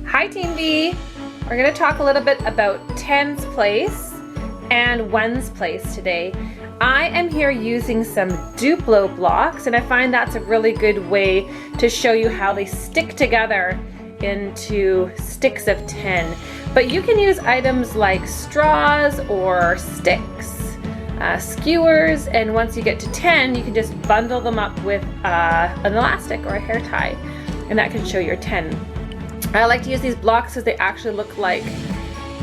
Hi Team B! We're going to talk a little bit about tens place and ones place today. I am here using some Duplo blocks, and I find that's a really good way to show you how they stick together into sticks of 10. But you can use items like straws or sticks, skewers, and once you get to 10, you can just bundle them up with an elastic or a hair tie, and that can show your 10. I like to use these blocks because they actually look like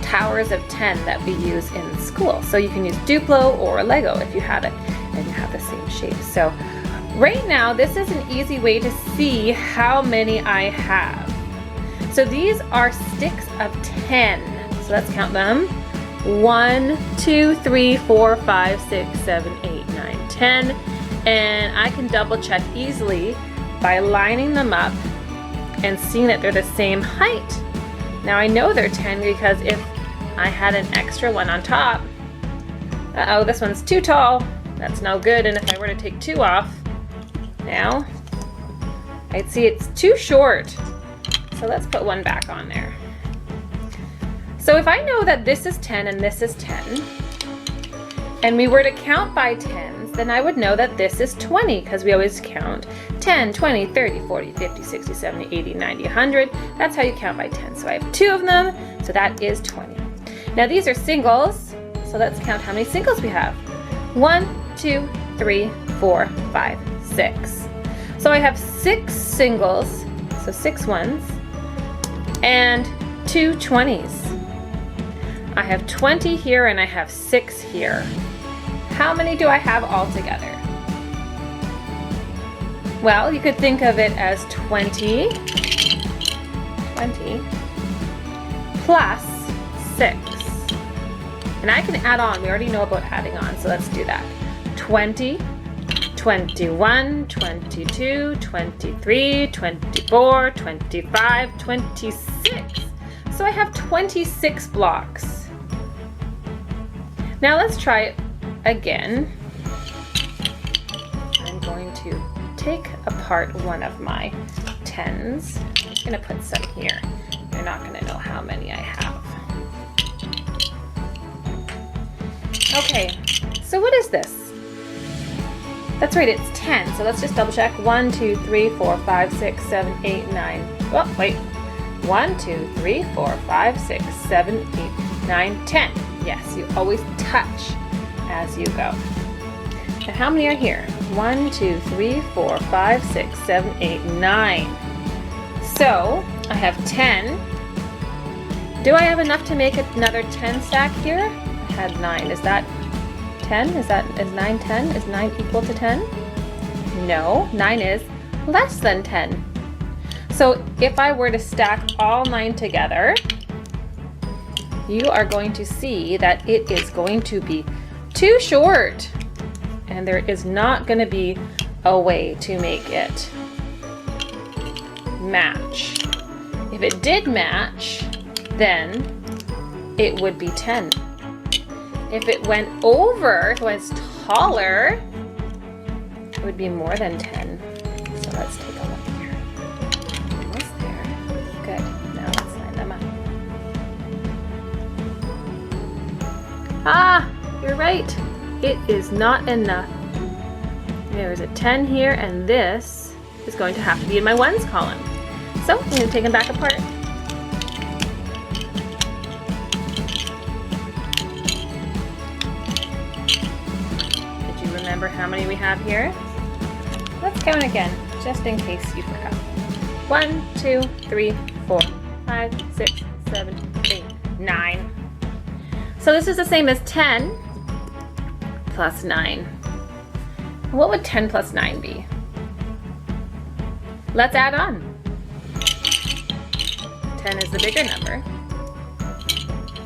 towers of 10 that we use in school. So you can use Duplo or Lego if you have it and you have the same shape. So right now, this is an easy way to see how many I have. So these are sticks of 10. So let's count them. 1, 2, 3, 4, 5, 6, 7, 8, 9, 10. And I can double check easily by lining them up and seeing that they're the same height. Now I know they're 10 because if I had an extra one on top, uh-oh, this one's too tall. That's no good. And if I were to take 2 off, now, I'd see it's too short. So let's put 1 back on there. So if I know that this is 10 and this is 10, and we were to count by 10s, then I would know that this is 20 because we always count 10, 20, 30, 40, 50, 60, 70, 80, 90, 100. That's how you count by 10. So I have 2 of them, so that is 20. Now these are singles, so let's count how many singles we have. 1, 2, 3, 4, 5, 6. So I have 6 singles, so 6 ones, and 2 20s. I have 20 here and I have 6 here. How many do I have altogether? Well, you could think of it as 20 plus 6. And I can add on, we already know about adding on, so let's do that. 20, 21, 22, 23, 24, 25, 26. So I have 26 blocks. Now let's try it again. I'm going to take apart one of my 10s. I'm just going to put some here. You're not going to know how many I have. Okay, so what is this? That's right, it's 10. So let's just double check. 1, 2, 3, 4, 5, 6, 7, 8, 9. Oh, wait. 1, 2, 3, 4, 5, 6, 7, 8, 9, 10. Yes, you always touch as you go. And how many are here? 1, 2, 3, 4, 5, 6, 7, 8, 9. So I have 10. Do I have enough to make another 10 stack here? I had 9. Is that 10? Is 9 10? Is 9 equal to 10? No, 9 is less than 10. So if I were to stack all 9 together, you are going to see that it is going to be too short. And there is not going to be a way to make it match. If it did match, then it would be 10. If it went over, if it was taller, it would be more than 10. So let's take a look here. Almost there. Good. Now let's line them up. Ah, you're right. It is not enough. There is a 10 here, and this is going to have to be in my ones column. So I'm going to take them back apart. Did you remember how many we have here? Let's count again, just in case you forgot. 1, 2, 3, 4, 5, 6, 7, 8, 9. So this is the same as 10 plus 9. What would 10 plus 9 be? Let's add on. 10 is the bigger number.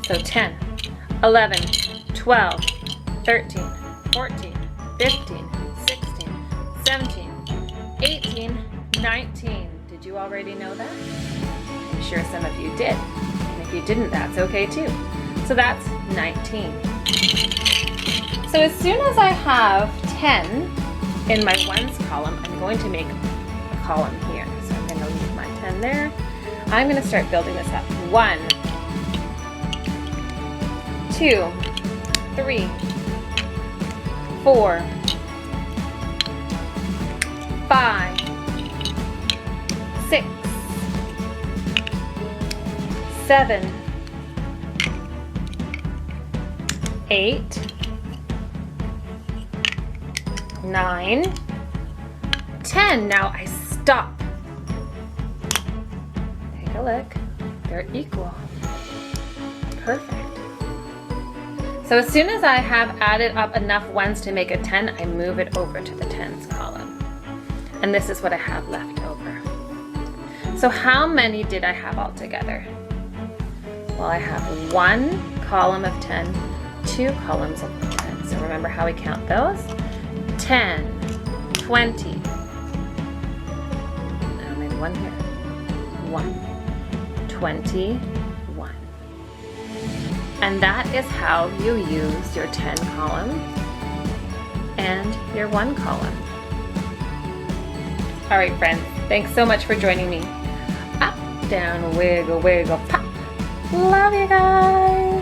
So 10, 11, 12, 13, 14, 15, 16, 17, 18, 19. Did you already know that? I'm sure some of you did. And if you didn't, that's okay too. So that's 19. So as soon as I have 10 in my ones column, I'm going to make a column here. So I'm going to leave my 10 there. I'm gonna start building this up. 1, 2, 3, 4, 5, 6, 7, 8, 9, 10. Now I stop. Take a look. They're equal. Perfect. So as soon as I have added up enough ones to make a 10, I move it over to the tens column. And this is what I have left over. So how many did I have altogether? Well, I have 1 column of 10, 2 columns of 10. So remember how we count those? 10, 20. Now maybe 1 here. 1, 21. And that is how you use your 10 column and your 1 column. All right, friends, thanks so much for joining me. Up, down, wiggle, wiggle, pop. Love you guys.